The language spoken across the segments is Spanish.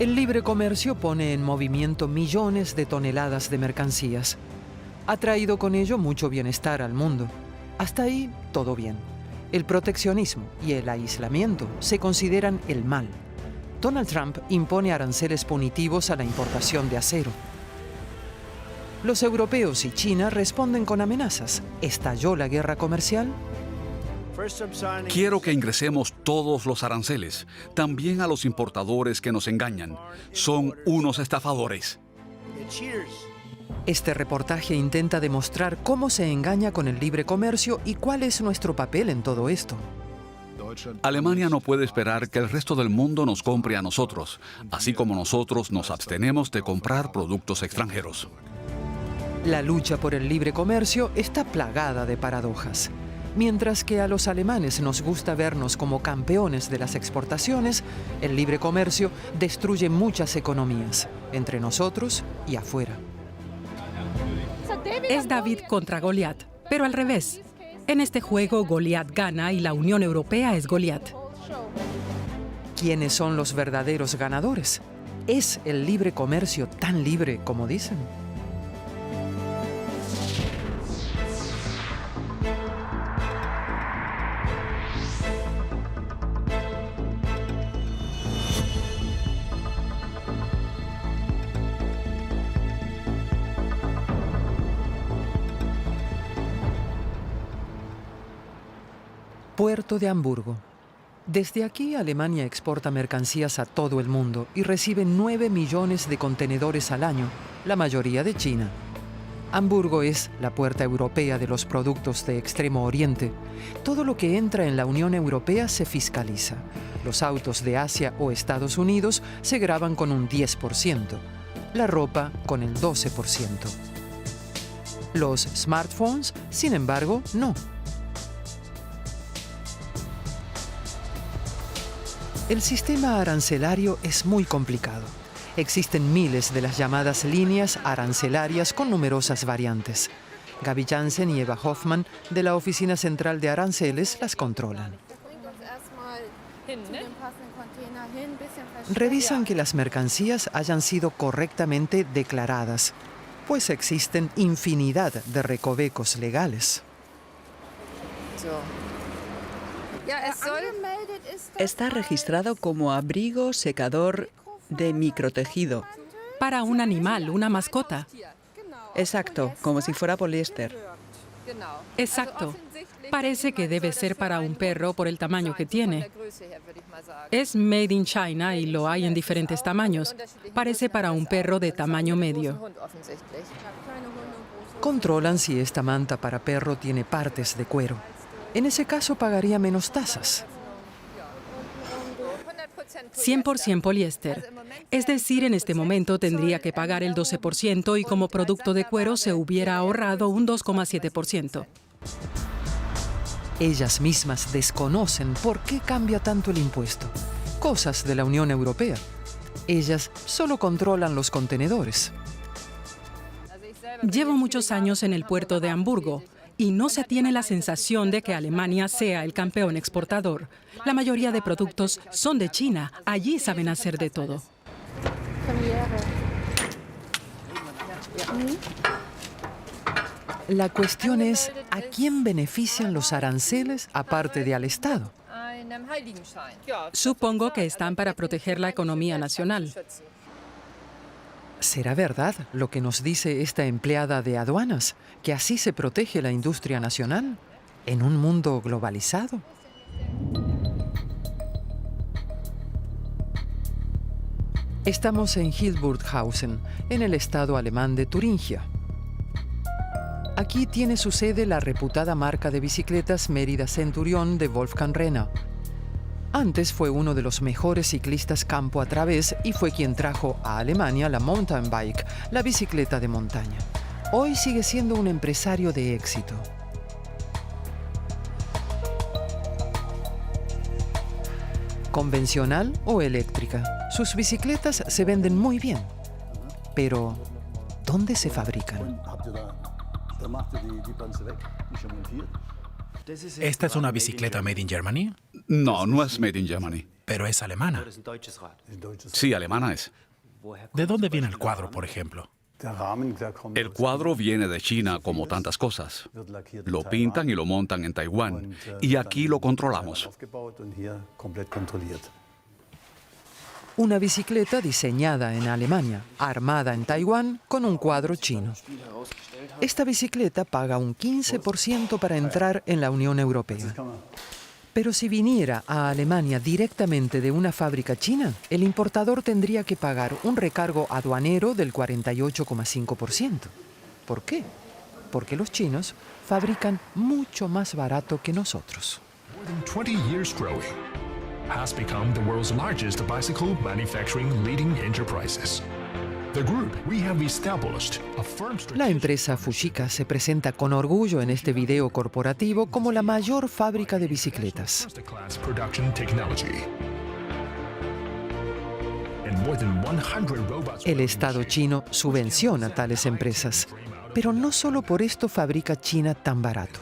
El libre comercio pone en movimiento millones de toneladas de mercancías. Ha traído con ello mucho bienestar al mundo. Hasta ahí, todo bien. El proteccionismo y el aislamiento se consideran el mal. Donald Trump impone aranceles punitivos a la importación de acero. Los europeos y China responden con amenazas. ¿Estalló la guerra comercial? Quiero que ingresemos todos los aranceles, también a los importadores que nos engañan. Son unos estafadores. Este reportaje intenta demostrar cómo se engaña con el libre comercio y cuál es nuestro papel en todo esto. Alemania no puede esperar que el resto del mundo nos compre a nosotros, así como nosotros nos abstenemos de comprar productos extranjeros. La lucha por el libre comercio está plagada de paradojas. Mientras que a los alemanes nos gusta vernos como campeones de las exportaciones, el libre comercio destruye muchas economías, entre nosotros y afuera. Es David contra Goliat, pero al revés. En este juego, Goliat gana y la Unión Europea es Goliat. ¿Quiénes son los verdaderos ganadores? ¿Es el libre comercio tan libre como dicen? Puerto de Hamburgo. Desde aquí, Alemania exporta mercancías a todo el mundo y recibe 9 millones de contenedores al año, la mayoría de China. Hamburgo es la puerta europea de los productos de Extremo Oriente. Todo lo que entra en la Unión Europea se fiscaliza. Los autos de Asia o Estados Unidos se gravan con un 10%, la ropa con el 12%. Los smartphones, sin embargo, no. El sistema arancelario es muy complicado. Existen miles de las llamadas líneas arancelarias con numerosas variantes. Gaby Jansen y Eva Hoffman de la Oficina Central de Aranceles las controlan. Revisan que las mercancías hayan sido correctamente declaradas, pues existen infinidad de recovecos legales. Está registrado como abrigo secador de microtejido. Para un animal, una mascota. Exacto, como si fuera poliéster. Exacto. Parece que debe ser para un perro por el tamaño que tiene. Es made in China y lo hay en diferentes tamaños. Parece para un perro de tamaño medio. Controlan si esta manta para perro tiene partes de cuero. En ese caso pagaría menos tasas. 100% poliéster. Es decir, en este momento tendría que pagar el 12% y como producto de cuero se hubiera ahorrado un 2,7%. Ellas mismas desconocen por qué cambia tanto el impuesto. Cosas de la Unión Europea. Ellas solo controlan los contenedores. Llevo muchos años en el puerto de Hamburgo y no se tiene la sensación de que Alemania sea el campeón exportador. La mayoría de productos son de China. Allí saben hacer de todo. La cuestión es, ¿a quién benefician los aranceles aparte de al Estado? Supongo que están para proteger la economía nacional. ¿Será verdad lo que nos dice esta empleada de aduanas, que así se protege la industria nacional en un mundo globalizado? Estamos en Hildburghausen, en el estado alemán de Turingia. Aquí tiene su sede la reputada marca de bicicletas Mérida Centurión de Wolfgang Renner. Antes fue uno de los mejores ciclistas campo a través y fue quien trajo a Alemania la mountain bike, la bicicleta de montaña. Hoy sigue siendo un empresario de éxito. Convencional o eléctrica, sus bicicletas se venden muy bien. Pero, ¿dónde se fabrican? ¿Esta es una bicicleta made in Germany? No, no es made in Germany. pero es alemana. Sí, alemana es. ¿De dónde viene el cuadro, por ejemplo? El cuadro viene de China como tantas cosas. Lo pintan y lo montan en Taiwán. Y aquí lo controlamos. Una bicicleta diseñada en Alemania, armada en Taiwán con un cuadro chino. Esta bicicleta paga un 15% para entrar en la Unión Europea. Pero si viniera a Alemania directamente de una fábrica china, el importador tendría que pagar un recargo aduanero del 48,5%. ¿Por qué? Porque los chinos fabrican mucho más barato que nosotros. More than 20 years growing, has become the world's largest bicycle manufacturing leading enterprises. The group we have established a firm La empresa Fushika se presenta con orgullo en este video corporativo como la mayor fábrica de bicicletas. class production technology. And more than 100 robots. El Estado chino subvenciona tales empresas, pero no solo por esto fabrica China tan barato.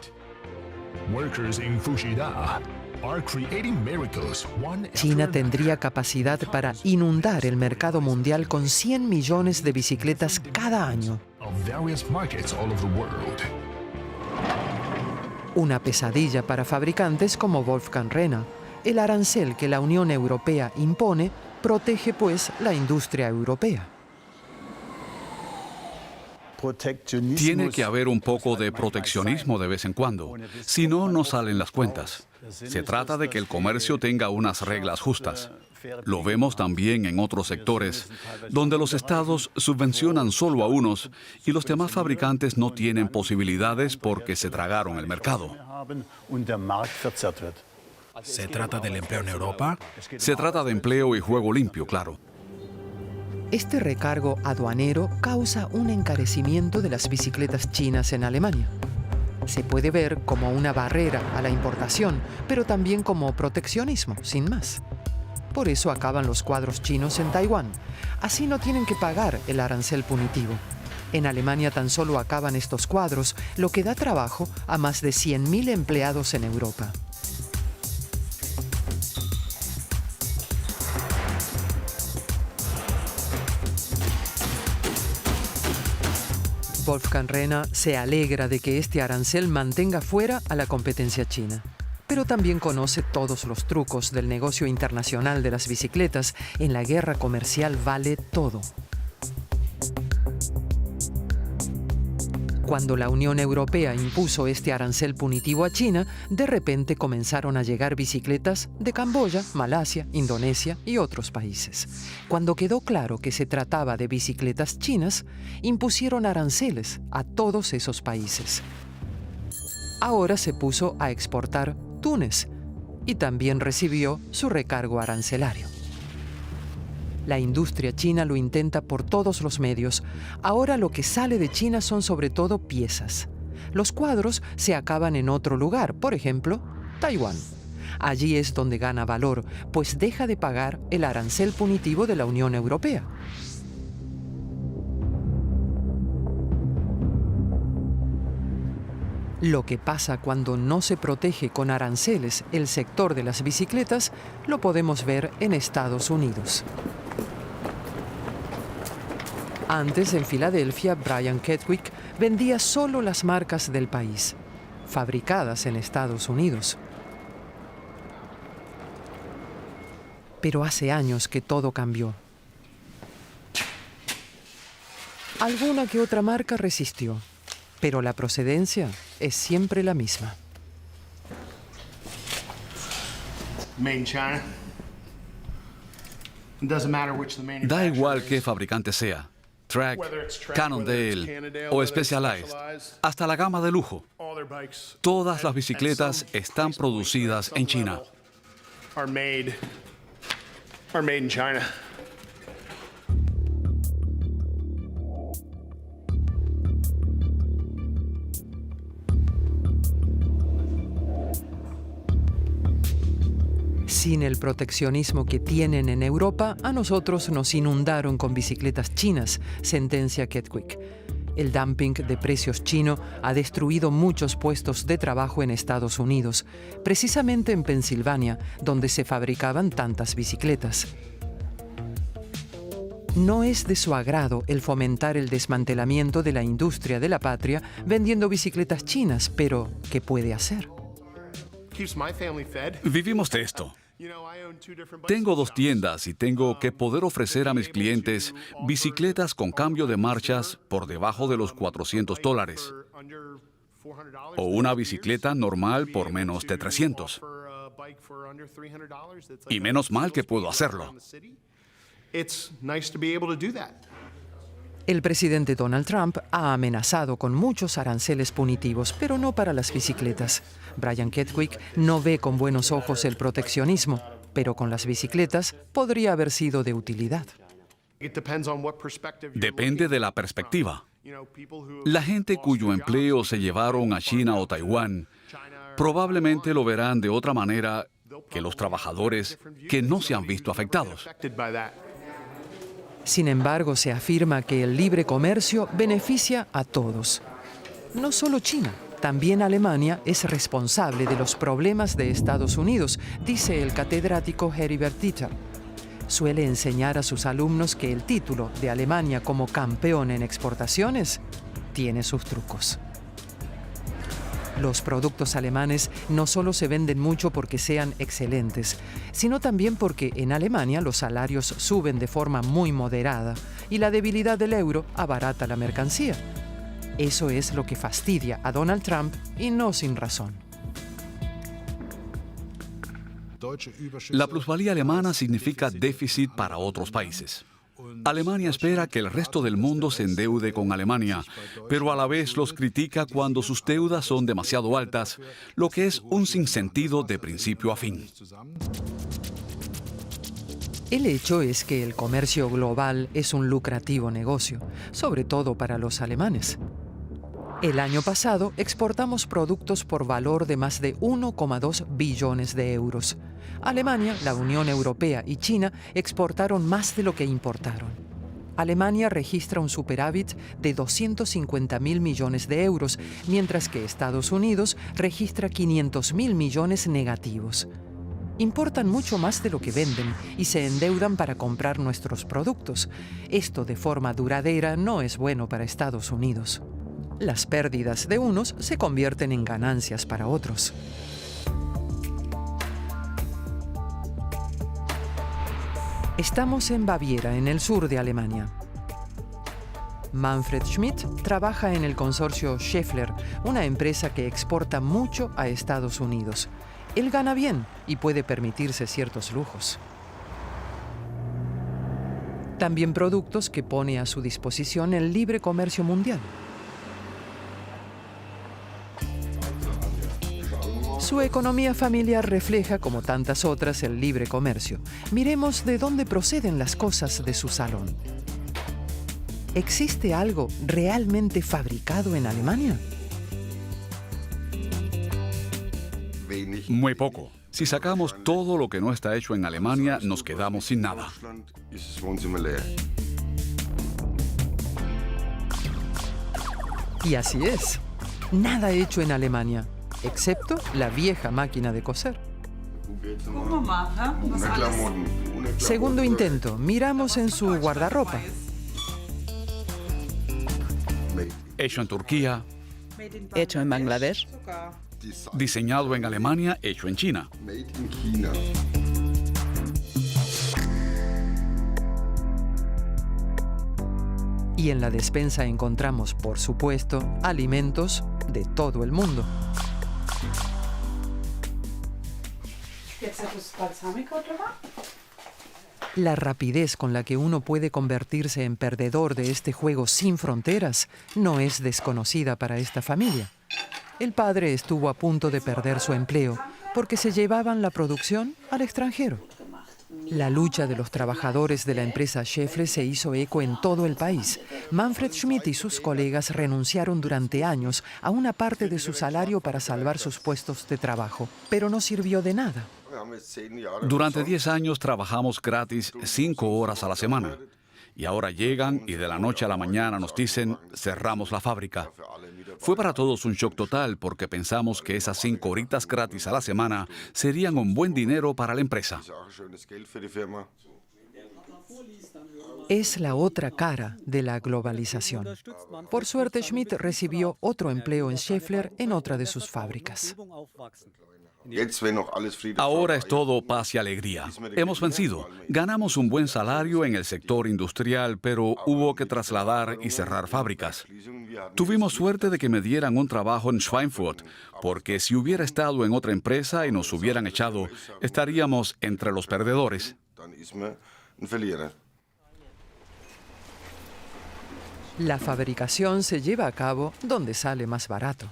Workers in Fushida are creating miracles. China tendría capacidad para inundar el mercado mundial con 100 millones de bicicletas cada año. Of various markets all over the world. Una pesadilla para fabricantes como Wolfgang Rehna. El arancel que la Unión Europea impone protege, pues, la industria europea. Tiene que haber un poco de proteccionismo de vez en cuando. Si no, no salen las cuentas. Se trata de que el comercio tenga unas reglas justas. Lo vemos también en otros sectores, donde los estados subvencionan solo a unos y los demás fabricantes no tienen posibilidades porque se tragaron el mercado. ¿Se trata del empleo en Europa? Se trata de empleo y juego limpio, claro. Este recargo aduanero causa un encarecimiento de las bicicletas chinas en Alemania. Se puede ver como una barrera a la importación, pero también como proteccionismo, sin más. Por eso acaban los cuadros chinos en Taiwán. Así no tienen que pagar el arancel punitivo. En Alemania tan solo acaban estos cuadros, lo que da trabajo a más de 100.000 empleados en Europa. Wolfgang Rehna se alegra de que este arancel mantenga fuera a la competencia china. Pero también conoce todos los trucos del negocio internacional de las bicicletas. En la guerra comercial vale todo. Cuando la Unión Europea impuso este arancel punitivo a China, de repente comenzaron a llegar bicicletas de Camboya, Malasia, Indonesia y otros países. Cuando quedó claro que se trataba de bicicletas chinas, impusieron aranceles a todos esos países. Ahora se puso a exportar Túnez y también recibió su recargo arancelario. La industria china lo intenta por todos los medios. Ahora lo que sale de China son sobre todo piezas. Los cuadros se acaban en otro lugar, por ejemplo, Taiwán. Allí es donde gana valor, pues deja de pagar el arancel punitivo de la Unión Europea. Lo que pasa cuando no se protege con aranceles el sector de las bicicletas lo podemos ver en Estados Unidos. Antes, en Filadelfia, Brian Kettwick vendía solo las marcas del país, fabricadas en Estados Unidos. Pero hace años que todo cambió. Alguna que otra marca resistió, pero la procedencia es siempre la misma. Made in China. It doesn't matter which the Da manufacturer igual qué is. fabricante sea, Trek, Cannondale o Specialized, hasta la gama de lujo. All their bikes Todas las bicicletas están producidas en China. are made in China. Sin el proteccionismo que tienen en Europa, a nosotros nos inundaron con bicicletas chinas, sentencia Kettwick. El dumping de precios chino ha destruido muchos puestos de trabajo en Estados Unidos, precisamente en Pensilvania, donde se fabricaban tantas bicicletas. No es de su agrado el fomentar el desmantelamiento de la industria de la patria vendiendo bicicletas chinas, pero ¿qué puede hacer? Keeps my family fed. Vivimos de esto. Tengo 2 tiendas y tengo que poder ofrecer a mis clientes bicicletas con cambio de marchas por debajo de los $400 o una bicicleta normal por menos de $300. Y menos mal que puedo hacerlo. It's nice to be able to do that. El presidente Donald Trump ha amenazado con muchos aranceles punitivos, pero no para las bicicletas. Brian Kettwick no ve con buenos ojos el proteccionismo, pero con las bicicletas podría haber sido de utilidad. Depende de la perspectiva. La gente cuyo empleo se llevaron a China o Taiwán probablemente lo verán de otra manera que los trabajadores que no se han visto afectados. Sin embargo, se afirma que el libre comercio beneficia a todos. No solo China, también Alemania es responsable de los problemas de Estados Unidos, dice el catedrático Heribert Dieter. Suele enseñar a sus alumnos que el título de Alemania como campeón en exportaciones tiene sus trucos. Los productos alemanes no solo se venden mucho porque sean excelentes, sino también porque en Alemania los salarios suben de forma muy moderada y la debilidad del euro abarata la mercancía. Eso es lo que fastidia a Donald Trump y no sin razón. La plusvalía alemana significa déficit para otros países. Alemania espera que el resto del mundo se endeude con Alemania, pero a la vez los critica cuando sus deudas son demasiado altas, lo que es un sinsentido de principio a fin. El hecho es que el comercio global es un lucrativo negocio, sobre todo para los alemanes. El año pasado exportamos productos por valor de más de 1,2 billones de euros. Alemania, la Unión Europea y China exportaron más de lo que importaron. Alemania registra un superávit de 250.000 millones de euros, mientras que Estados Unidos registra 500.000 millones negativos. Importan mucho más de lo que venden y se endeudan para comprar nuestros productos. Esto de forma duradera no es bueno para Estados Unidos. Las pérdidas de unos se convierten en ganancias para otros. Estamos en Baviera, en el sur de Alemania. Manfred Schmidt trabaja en el consorcio Schaeffler, una empresa que exporta mucho a Estados Unidos. Él gana bien y puede permitirse ciertos lujos. También productos que pone a su disposición el libre comercio mundial. Su economía familiar refleja, como tantas otras, el libre comercio. Miremos de dónde proceden las cosas de su salón. ¿Existe algo realmente fabricado en Alemania? Muy poco. Si sacamos todo lo que no está hecho en Alemania, nos quedamos sin nada. Y así es. Nada hecho en Alemania, excepto la vieja máquina de coser. Segundo intento, miramos en su guardarropa. Hecho en Turquía, Hecho en Bangladesh. diseñado en Alemania, hecho en China. Y en la despensa encontramos, por supuesto, alimentos de todo el mundo. La rapidez con la que uno puede convertirse en perdedor de este juego sin fronteras no es desconocida para esta familia. El padre estuvo a punto de perder su empleo porque se llevaban la producción al extranjero. La lucha de los trabajadores de la empresa Schaeffler se hizo eco en todo el país. Manfred Schmidt y sus colegas renunciaron durante años a una parte de su salario para salvar sus puestos de trabajo, pero no sirvió de nada. Durante 10 años trabajamos gratis 5 horas a la semana. Y ahora llegan y de la noche a la mañana nos dicen, cerramos la fábrica. Fue para todos un shock total porque pensamos que esas 5 horitas gratis a la semana serían un buen dinero para la empresa. Es la otra cara de la globalización. Por suerte, Schmidt recibió otro empleo en Schaeffler en otra de sus fábricas. Ahora es todo paz y alegría. Hemos vencido. Ganamos un buen salario en el sector industrial, pero hubo que trasladar y cerrar fábricas. Tuvimos suerte de que me dieran un trabajo en Schweinfurt, porque si hubiera estado en otra empresa y nos hubieran echado, estaríamos entre los perdedores. La fabricación se lleva a cabo donde sale más barato.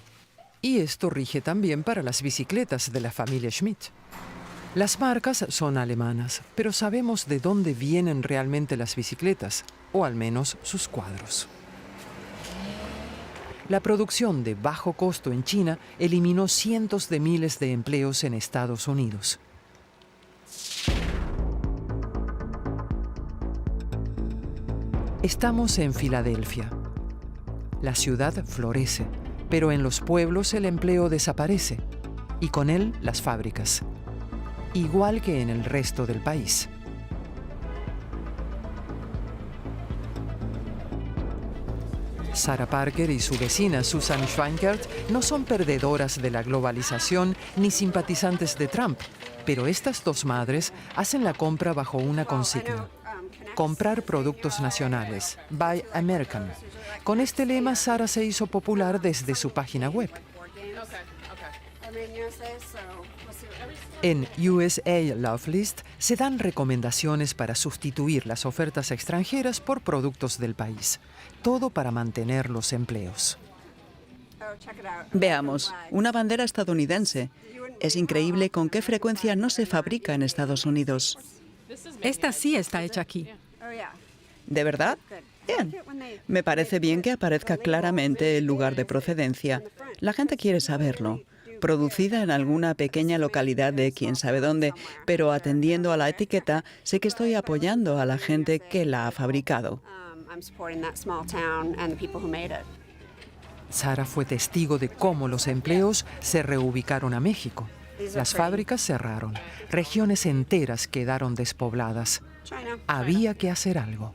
Y esto rige también para las bicicletas de la familia Schmidt. Las marcas son alemanas, pero sabemos de dónde vienen realmente las bicicletas, o al menos sus cuadros. La producción de bajo costo en China eliminó cientos de miles de empleos en Estados Unidos. Estamos en Filadelfia. La ciudad florece, pero en los pueblos el empleo desaparece, y con él las fábricas, igual que en el resto del país. Sarah Parker y su vecina Susan Schweinkert no son perdedoras de la globalización ni simpatizantes de Trump, pero estas dos madres hacen la compra bajo una consigna: comprar productos nacionales, Buy American. Con este lema, Sarah se hizo popular desde su página web. En USA Love List se dan recomendaciones para sustituir las ofertas extranjeras por productos del país. Todo para mantener los empleos. Veamos, una bandera estadounidense. Es increíble con qué frecuencia no se fabrica en Estados Unidos. Esta sí está hecha aquí. ¿De verdad? Bien. Me parece bien que aparezca claramente el lugar de procedencia. La gente quiere saberlo. Producida en alguna pequeña localidad de quién sabe dónde, pero atendiendo a la etiqueta, sé que estoy apoyando a la gente que la ha fabricado. Sarah fue testigo de cómo los empleos se reubicaron a México. Las fábricas cerraron, regiones enteras quedaron despobladas. Había que hacer algo.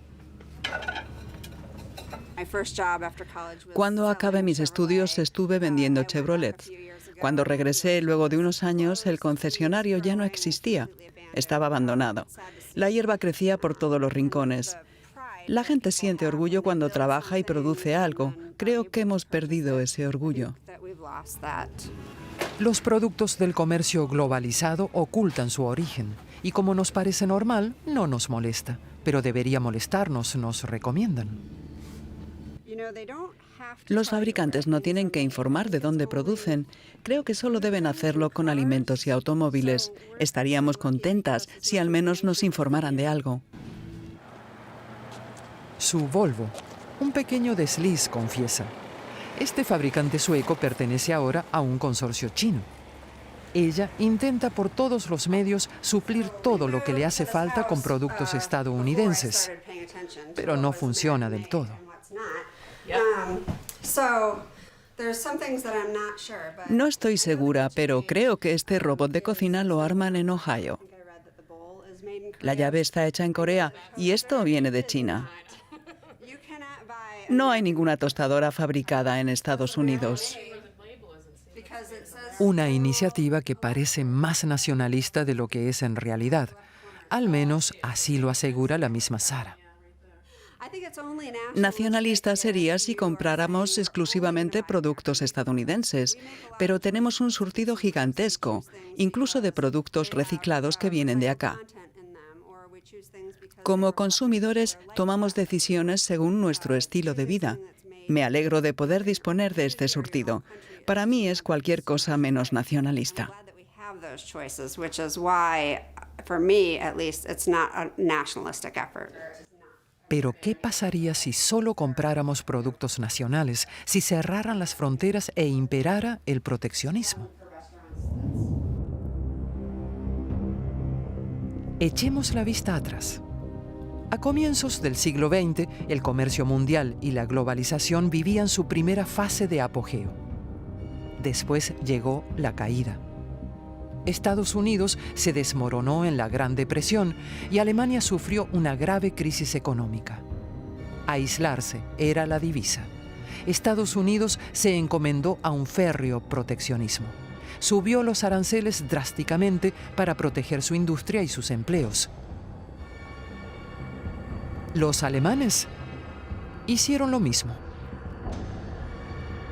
Cuando acabé mis estudios estuve vendiendo Chevrolet. Cuando regresé, luego de unos años, el concesionario ya no existía. Estaba abandonado. La hierba crecía por todos los rincones. La gente siente orgullo cuando trabaja y produce algo. Creo que hemos perdido ese orgullo. Los productos del comercio globalizado ocultan su origen. Y como nos parece normal, no nos molesta. Pero debería molestarnos, nos recomiendan. Los fabricantes no tienen que informar de dónde producen. Creo que solo deben hacerlo con alimentos y automóviles. Estaríamos contentas si al menos nos informaran de algo. Su Volvo, un pequeño desliz, confiesa. Este fabricante sueco pertenece ahora a un consorcio chino. Ella intenta por todos los medios suplir todo lo que le hace falta con productos estadounidenses, pero no funciona del todo. No estoy segura, pero creo que este robot de cocina lo arman en Ohio. La llave está hecha en Corea y esto viene de China. No hay ninguna tostadora fabricada en Estados Unidos. Una iniciativa que parece más nacionalista de lo que es en realidad. Al menos así lo asegura la misma Sarah. Nacionalista sería si compráramos exclusivamente productos estadounidenses, pero tenemos un surtido gigantesco, incluso de productos reciclados que vienen de acá. Como consumidores, tomamos decisiones según nuestro estilo de vida. Me alegro de poder disponer de este surtido. Para mí es cualquier cosa menos nacionalista. Pero ¿qué pasaría si solo compráramos productos nacionales, si cerraran las fronteras e imperara el proteccionismo? Echemos la vista atrás. A comienzos del siglo XX, el comercio mundial y la globalización vivían su primera fase de apogeo. Después llegó la caída. Estados Unidos se desmoronó en la Gran Depresión y Alemania sufrió una grave crisis económica. Aislarse era la divisa. Estados Unidos se encomendó a un férreo proteccionismo. Subió los aranceles drásticamente para proteger su industria y sus empleos. Los alemanes hicieron lo mismo.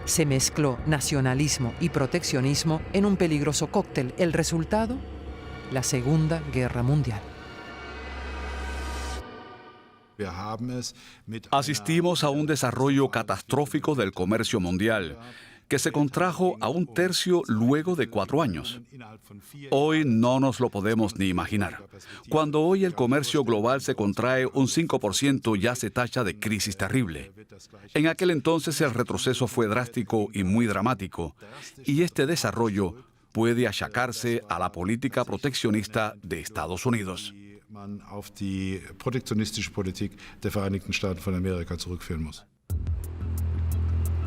Se mezcló nacionalismo y proteccionismo en un peligroso cóctel. El resultado, la Segunda Guerra Mundial. Asistimos a un desarrollo catastrófico del comercio mundial, que se contrajo a 1/3 luego de 4 años. Hoy no nos lo podemos ni imaginar. Cuando hoy el comercio global se contrae un 5%, ya se tacha de crisis terrible. En aquel entonces el retroceso fue drástico y muy dramático, y este desarrollo puede achacarse a la política proteccionista de Estados Unidos.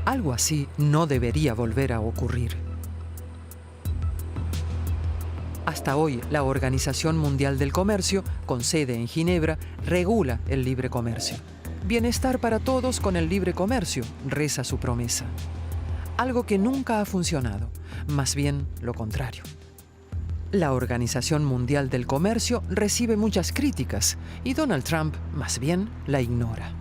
Algo así no debería volver a ocurrir. Hasta hoy, la Organización Mundial del Comercio, con sede en Ginebra, regula el libre comercio. Bienestar para todos con el libre comercio, reza su promesa. Algo que nunca ha funcionado, más bien lo contrario. La Organización Mundial del Comercio recibe muchas críticas y Donald Trump más bien la ignora.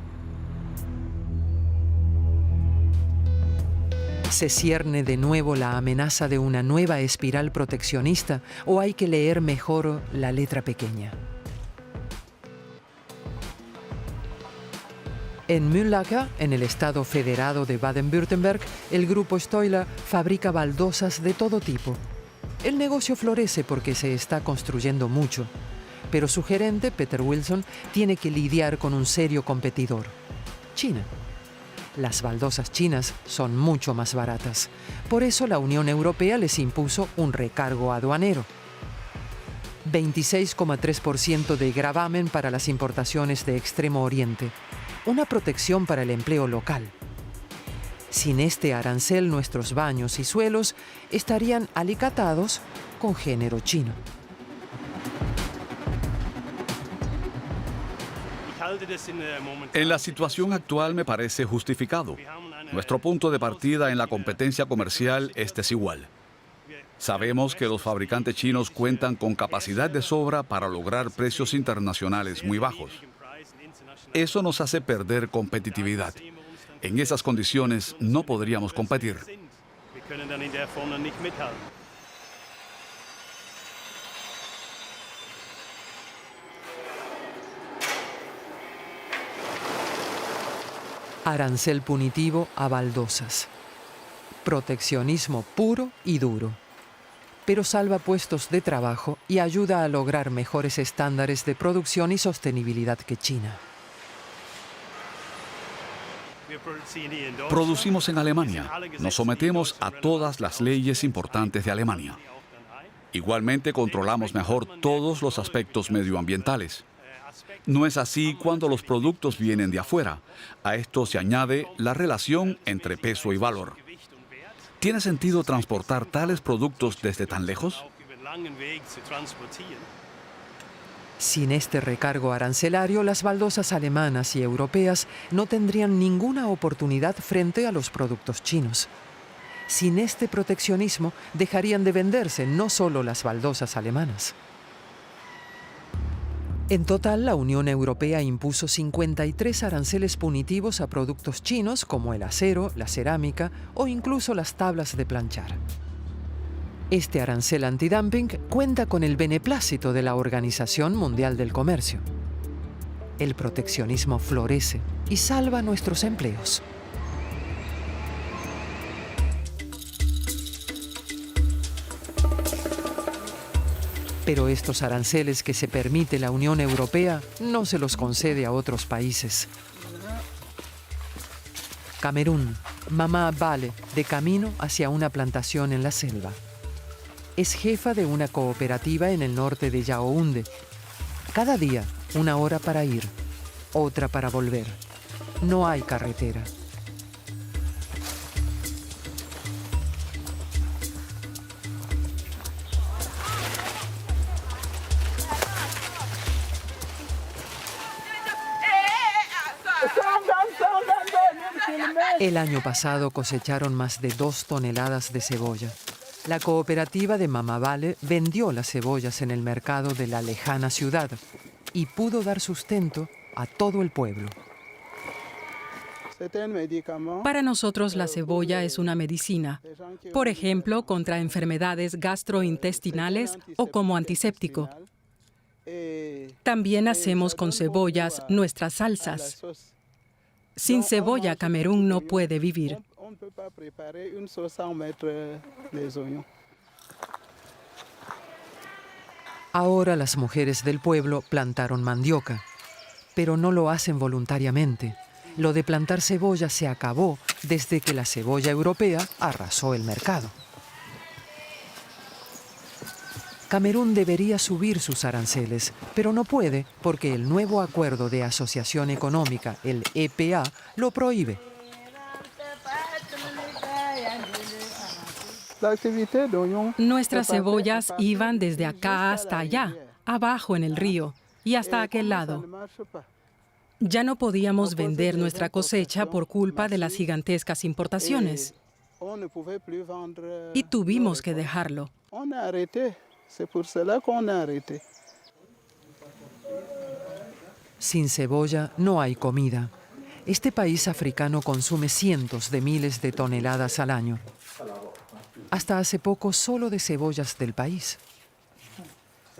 ¿Se cierne de nuevo la amenaza de una nueva espiral proteccionista o hay que leer mejor la letra pequeña? En Mühlacker, en el estado federado de Baden-Württemberg, el grupo Steuer fabrica baldosas de todo tipo. El negocio florece porque se está construyendo mucho, pero su gerente, Peter Wilson, tiene que lidiar con un serio competidor: China. Las baldosas chinas son mucho más baratas. Por eso la Unión Europea les impuso un recargo aduanero. 26,3% de gravamen para las importaciones de Extremo Oriente. Una protección para el empleo local. Sin este arancel, nuestros baños y suelos estarían alicatados con género chino. En la situación actual me parece justificado. Nuestro punto de partida en la competencia comercial es desigual. Sabemos que los fabricantes chinos cuentan con capacidad de sobra para lograr precios internacionales muy bajos. Eso nos hace perder competitividad. En esas condiciones no podríamos competir. Arancel punitivo a baldosas. Proteccionismo puro y duro. Pero salva puestos de trabajo y ayuda a lograr mejores estándares de producción y sostenibilidad que China. Producimos en Alemania. Nos sometemos a todas las leyes importantes de Alemania. Igualmente controlamos mejor todos los aspectos medioambientales. No es así cuando los productos vienen de afuera. A esto se añade la relación entre peso y valor. ¿Tiene sentido transportar tales productos desde tan lejos? Sin este recargo arancelario, las baldosas alemanas y europeas no tendrían ninguna oportunidad frente a los productos chinos. Sin este proteccionismo, dejarían de venderse no solo las baldosas alemanas. En total, la Unión Europea impuso 53 aranceles punitivos a productos chinos como el acero, la cerámica o incluso las tablas de planchar. Este arancel antidumping cuenta con el beneplácito de la Organización Mundial del Comercio. El proteccionismo florece y salva nuestros empleos. Pero estos aranceles que se permite la Unión Europea no se los concede a otros países. Camerún, mamá Bale, de camino hacia una plantación en la selva. Es jefa de una cooperativa en el norte de Yaoundé. Cada día, 1 hora para ir, otra para volver. No hay carretera. El año pasado cosecharon más de 2 toneladas de cebolla. La cooperativa de Mama Vale vendió las cebollas en el mercado de la lejana ciudad y pudo dar sustento a todo el pueblo. Para nosotros la cebolla es una medicina, por ejemplo, contra enfermedades gastrointestinales o como antiséptico. También hacemos con cebollas nuestras salsas. Sin cebolla, Camerún no puede vivir. Ahora las mujeres del pueblo plantaron mandioca, pero no lo hacen voluntariamente. Lo de plantar cebolla se acabó desde que la cebolla europea arrasó el mercado. Camerún debería subir sus aranceles, pero no puede porque el nuevo acuerdo de asociación económica, el EPA, lo prohíbe. Nuestras cebollas iban desde acá hasta allá, abajo en el río y hasta aquel lado. Ya no podíamos vender nuestra cosecha por culpa de las gigantescas importaciones. Y tuvimos que dejarlo. Sin cebolla no hay comida. Este país africano consume cientos de miles de toneladas al año. Hasta hace poco solo de cebollas del país.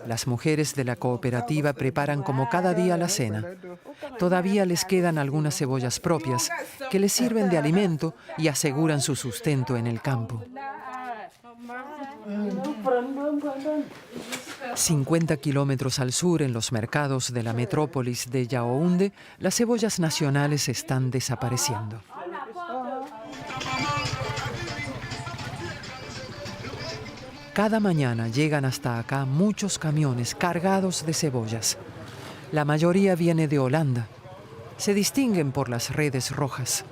Las mujeres de la cooperativa preparan como cada día la cena. Todavía les quedan algunas cebollas propias que les sirven de alimento y aseguran su sustento en el campo. 50 kilómetros al sur, en los mercados de la metrópolis de Yaoundé, las cebollas nacionales están desapareciendo. Cada mañana llegan hasta acá muchos camiones cargados de cebollas. La mayoría viene de Holanda. Se distinguen por las redes rojas.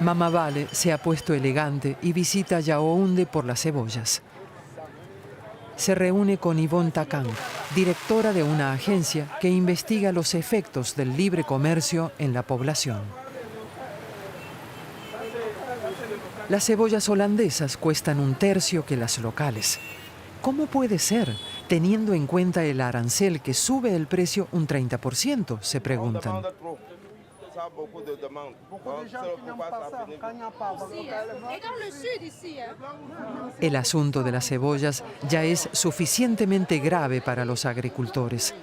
Mama Vale se ha puesto elegante y visita Yaoundé por las cebollas. Se reúne con Yvonne Takang, directora de una agencia que investiga los efectos del libre comercio en la población. Las cebollas holandesas cuestan 1/3 que las locales. ¿Cómo puede ser, teniendo en cuenta el arancel que sube el precio un 30%? Se preguntan. El asunto de las cebollas ya es suficientemente grave para los agricultores.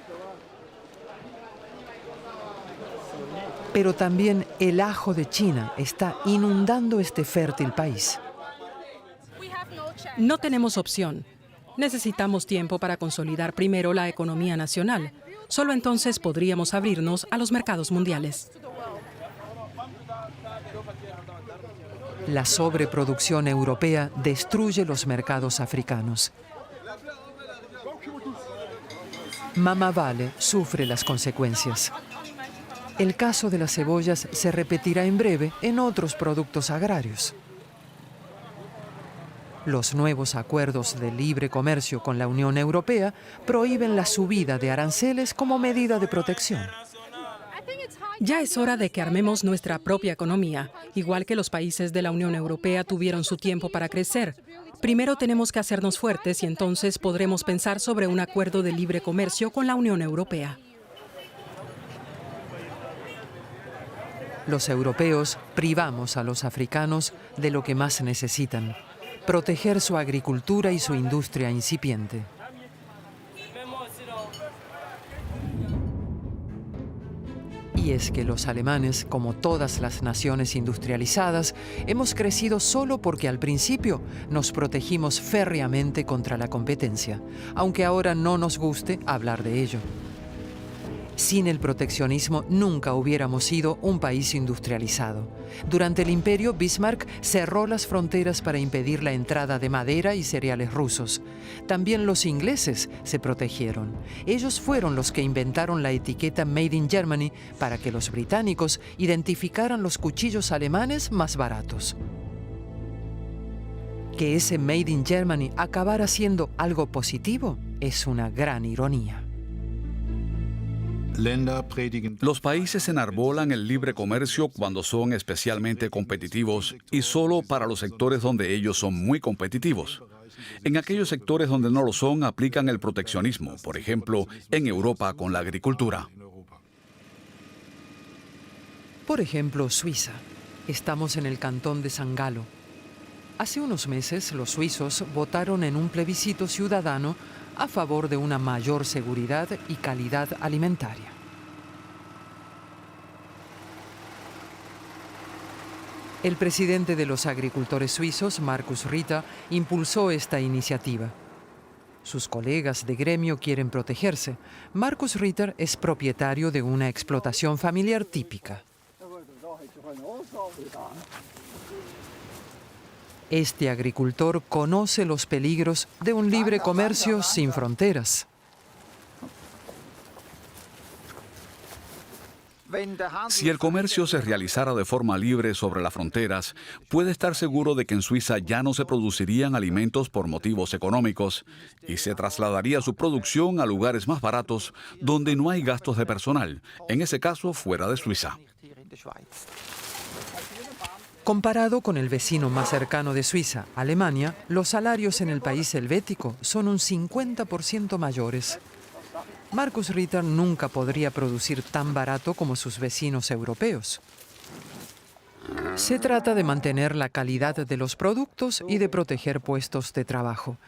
Pero también el ajo de China está inundando este fértil país. No tenemos opción. Necesitamos tiempo para consolidar primero la economía nacional. Solo entonces podríamos abrirnos a los mercados mundiales. La sobreproducción europea destruye los mercados africanos. Mama Vale sufre las consecuencias. El caso de las cebollas se repetirá en breve en otros productos agrarios. Los nuevos acuerdos de libre comercio con la Unión Europea prohíben la subida de aranceles como medida de protección. Ya es hora de que armemos nuestra propia economía, igual que los países de la Unión Europea tuvieron su tiempo para crecer. Primero tenemos que hacernos fuertes y entonces podremos pensar sobre un acuerdo de libre comercio con la Unión Europea. Los europeos privamos a los africanos de lo que más necesitan: proteger su agricultura y su industria incipiente. Y es que los alemanes, como todas las naciones industrializadas, hemos crecido solo porque al principio nos protegimos férreamente contra la competencia, aunque ahora no nos guste hablar de ello. Sin el proteccionismo nunca hubiéramos sido un país industrializado. Durante el imperio, Bismarck cerró las fronteras para impedir la entrada de madera y cereales rusos. También los ingleses se protegieron. Ellos fueron los que inventaron la etiqueta Made in Germany para que los británicos identificaran los cuchillos alemanes más baratos. Que ese Made in Germany acabara siendo algo positivo es una gran ironía. Los países enarbolan el libre comercio cuando son especialmente competitivos y solo para los sectores donde ellos son muy competitivos. En aquellos sectores donde no lo son, aplican el proteccionismo, por ejemplo, en Europa con la agricultura. Por ejemplo, Suiza. Estamos en el cantón de San Galo. Hace unos meses, los suizos votaron en un plebiscito ciudadano a favor de una mayor seguridad y calidad alimentaria. El presidente de los agricultores suizos, Markus Ritter, impulsó esta iniciativa. Sus colegas de gremio quieren protegerse. Markus Ritter es propietario de una explotación familiar típica. Este agricultor conoce los peligros de un libre comercio sin fronteras. Si el comercio se realizara de forma libre sobre las fronteras, puede estar seguro de que en Suiza ya no se producirían alimentos por motivos económicos y se trasladaría su producción a lugares más baratos donde no hay gastos de personal, en ese caso fuera de Suiza. Comparado con el vecino más cercano de Suiza, Alemania, los salarios en el país helvético son un 50% mayores. Markus Ritter nunca podría producir tan barato como sus vecinos europeos. Se trata de mantener la calidad de los productos y de proteger puestos de trabajo.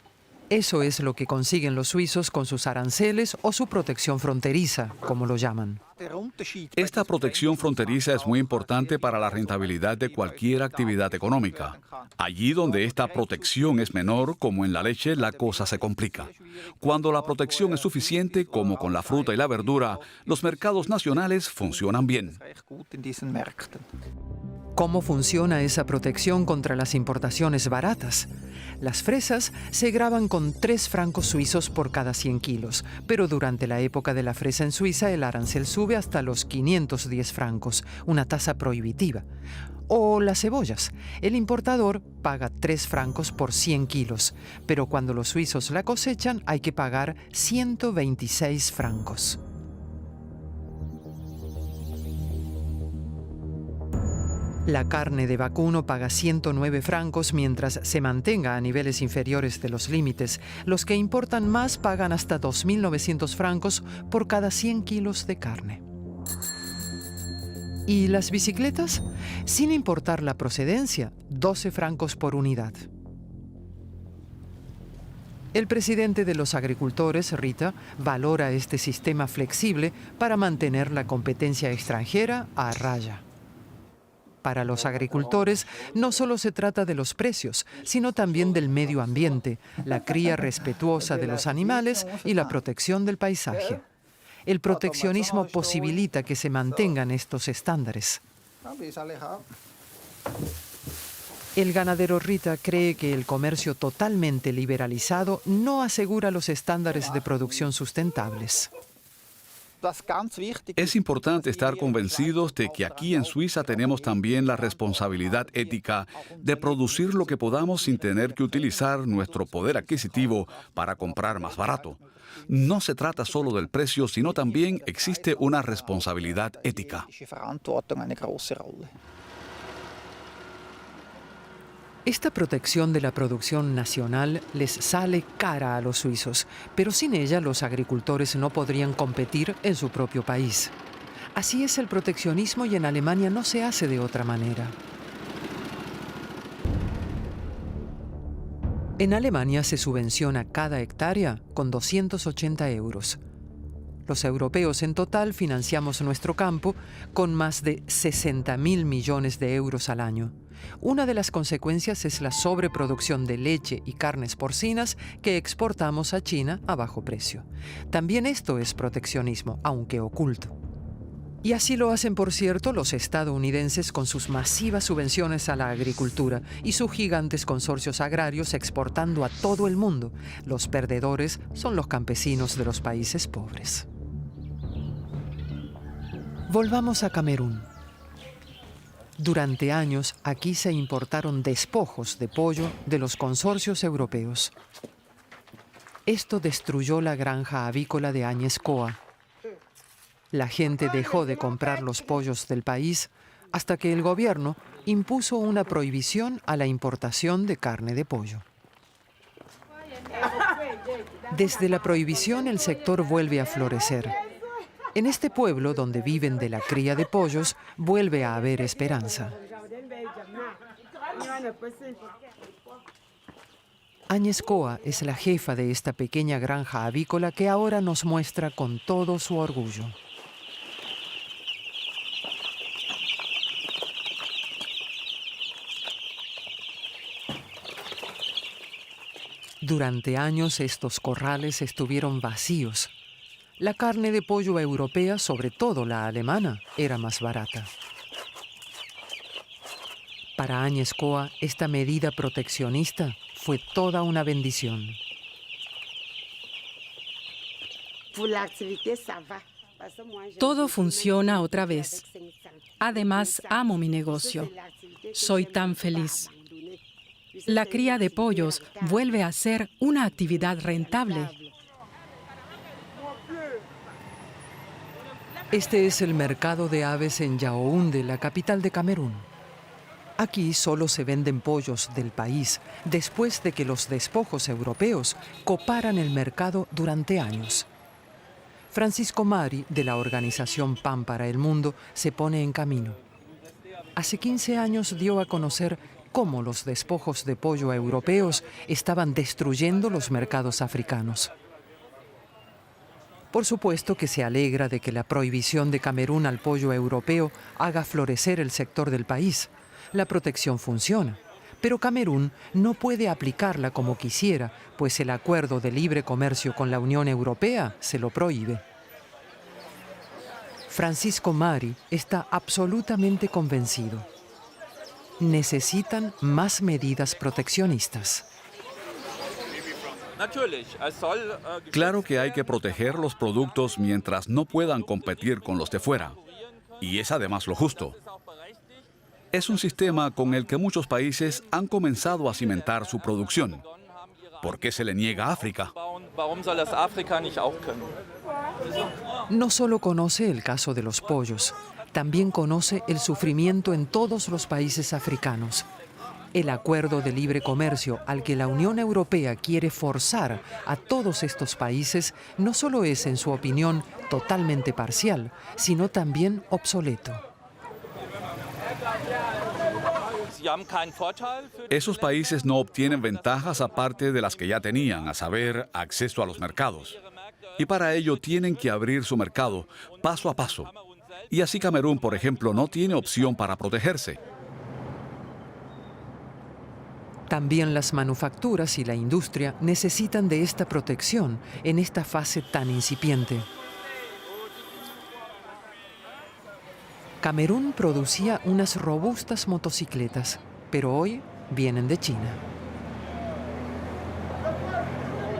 Eso es lo que consiguen los suizos con sus aranceles o su protección fronteriza, como lo llaman. Esta protección fronteriza es muy importante para la rentabilidad de cualquier actividad económica. Allí donde esta protección es menor, como en la leche, la cosa se complica. Cuando la protección es suficiente, como con la fruta y la verdura, los mercados nacionales funcionan bien. ¿Cómo funciona esa protección contra las importaciones baratas? Las fresas se graban con 3 francos suizos por cada 100 kilos, pero durante la época de la fresa en Suiza el arancel sube hasta los 510 francos, una tasa prohibitiva. O las cebollas. El importador paga 3 francos por 100 kilos, pero cuando los suizos la cosechan hay que pagar 126 francos. La carne de vacuno paga 109 francos mientras se mantenga a niveles inferiores de los límites. Los que importan más pagan hasta 2.900 francos por cada 100 kilos de carne. ¿Y las bicicletas? Sin importar la procedencia, 12 francos por unidad. El presidente de los agricultores, Ritter, valora este sistema flexible para mantener la competencia extranjera a raya. Para los agricultores no solo se trata de los precios, sino también del medio ambiente, la cría respetuosa de los animales y la protección del paisaje. El proteccionismo posibilita que se mantengan estos estándares. El ganadero Ritter cree que el comercio totalmente liberalizado no asegura los estándares de producción sustentables. Es importante estar convencidos de que aquí en Suiza tenemos también la responsabilidad ética de producir lo que podamos sin tener que utilizar nuestro poder adquisitivo para comprar más barato. No se trata solo del precio, sino también existe una responsabilidad ética. Esta protección de la producción nacional les sale cara a los suizos, pero sin ella los agricultores no podrían competir en su propio país. Así es el proteccionismo y en Alemania no se hace de otra manera. En Alemania se subvenciona cada hectárea con 280 euros. Los europeos en total financiamos nuestro campo con más de 60.000 millones de euros al año. Una de las consecuencias es la sobreproducción de leche y carnes porcinas que exportamos a China a bajo precio. También esto es proteccionismo, aunque oculto. Y así lo hacen, por cierto, los estadounidenses con sus masivas subvenciones a la agricultura y sus gigantes consorcios agrarios exportando a todo el mundo. Los perdedores son los campesinos de los países pobres. Volvamos a Camerún. Durante años, aquí se importaron despojos de pollo de los consorcios europeos. Esto destruyó la granja avícola de Agnes Koa. La gente dejó de comprar los pollos del país hasta que el gobierno impuso una prohibición a la importación de carne de pollo. Desde la prohibición, el sector vuelve a florecer. En este pueblo, donde viven de la cría de pollos, vuelve a haber esperanza. Agnes Koa es la jefa de esta pequeña granja avícola que ahora nos muestra con todo su orgullo. Durante años estos corrales estuvieron vacíos. La carne de pollo europea, sobre todo la alemana, era más barata. Para Agnes Koa, esta medida proteccionista fue toda una bendición. Todo funciona otra vez. Además, amo mi negocio. Soy tan feliz. La cría de pollos vuelve a ser una actividad rentable. Este es el mercado de aves en Yaoundé, la capital de Camerún. Aquí solo se venden pollos del país después de que los despojos europeos coparan el mercado durante años. Francisco Mari, de la organización Pan para el Mundo, se pone en camino. Hace 15 años dio a conocer cómo los despojos de pollo europeos estaban destruyendo los mercados africanos. Por supuesto que se alegra de que la prohibición de Camerún al pollo europeo haga florecer el sector del país. La protección funciona, pero Camerún no puede aplicarla como quisiera, pues el acuerdo de libre comercio con la Unión Europea se lo prohíbe. Francisco Mari está absolutamente convencido. Necesitan más medidas proteccionistas. Claro que hay que proteger los productos mientras no puedan competir con los de fuera. Y es además lo justo. Es un sistema con el que muchos países han comenzado a cimentar su producción. ¿Por qué se le niega a África? No solo conoce el caso de los pollos, también conoce el sufrimiento en todos los países africanos. El acuerdo de libre comercio al que la Unión Europea quiere forzar a todos estos países no solo es, en su opinión, totalmente parcial, sino también obsoleto. Esos países no obtienen ventajas aparte de las que ya tenían, a saber, acceso a los mercados. Y para ello tienen que abrir su mercado paso a paso. Y así Camerún, por ejemplo, no tiene opción para protegerse. También las manufacturas y la industria necesitan de esta protección en esta fase tan incipiente. Camerún producía unas robustas motocicletas, pero hoy vienen de China.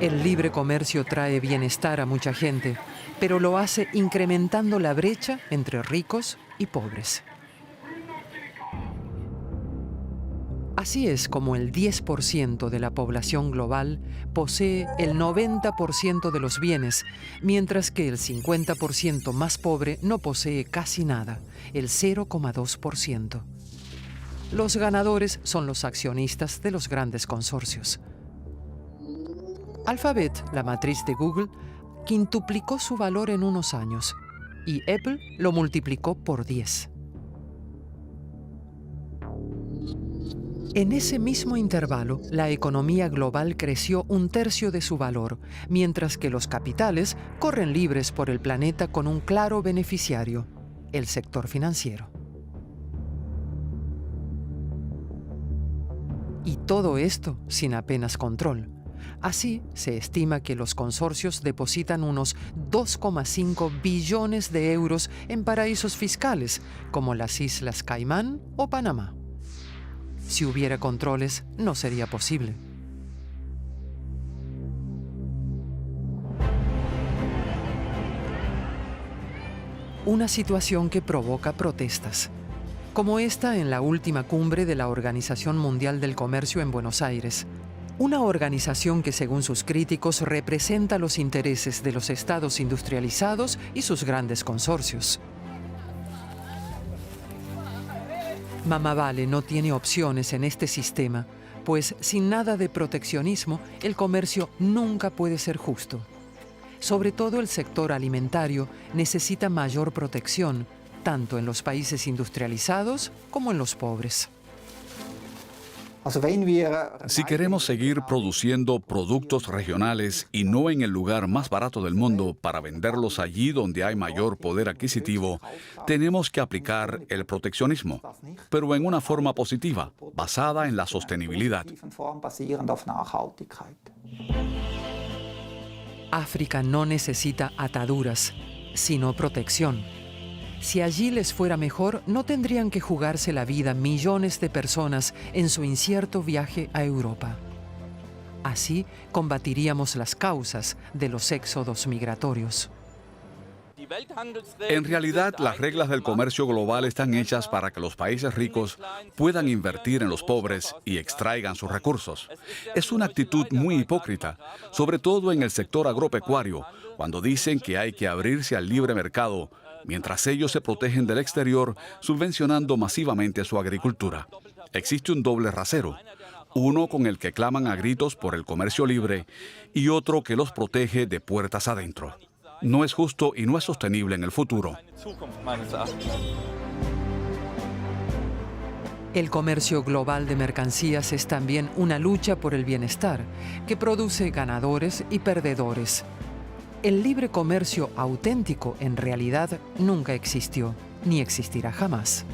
El libre comercio trae bienestar a mucha gente, pero lo hace incrementando la brecha entre ricos y pobres. Así es como el 10% de la población global posee el 90% de los bienes, mientras que el 50% más pobre no posee casi nada, el 0,2%. Los ganadores son los accionistas de los grandes consorcios. Alphabet, la matriz de Google, quintuplicó su valor en unos años y Apple lo multiplicó por 10. En ese mismo intervalo, la economía global creció 1/3 de su valor, mientras que los capitales corren libres por el planeta con un claro beneficiario, el sector financiero. Y todo esto sin apenas control. Así, se estima que los consorcios depositan unos 2,5 billones de euros en paraísos fiscales, como las Islas Caimán o Panamá. Si hubiera controles, no sería posible. Una situación que provoca protestas, como esta en la última cumbre de la Organización Mundial del Comercio en Buenos Aires. Una organización que, según sus críticos, representa los intereses de los estados industrializados y sus grandes consorcios. Mamavale no tiene opciones en este sistema, pues sin nada de proteccionismo, el comercio nunca puede ser justo. Sobre todo el sector alimentario necesita mayor protección, tanto en los países industrializados como en los pobres. Si queremos seguir produciendo productos regionales y no en el lugar más barato del mundo para venderlos allí donde hay mayor poder adquisitivo, tenemos que aplicar el proteccionismo, pero en una forma positiva, basada en la sostenibilidad. África no necesita ataduras, sino protección. Si allí les fuera mejor, no tendrían que jugarse la vida millones de personas en su incierto viaje a Europa. Así combatiríamos las causas de los éxodos migratorios. En realidad, las reglas del comercio global están hechas para que los países ricos puedan invertir en los pobres y extraigan sus recursos. Es una actitud muy hipócrita, sobre todo en el sector agropecuario, cuando dicen que hay que abrirse al libre mercado, mientras ellos se protegen del exterior subvencionando masivamente su agricultura. Existe un doble rasero, uno con el que claman a gritos por el comercio libre y otro que los protege de puertas adentro. No es justo y no es sostenible en el futuro. El comercio global de mercancías es también una lucha por el bienestar, que produce ganadores y perdedores. El libre comercio auténtico en realidad nunca existió, ni existirá jamás.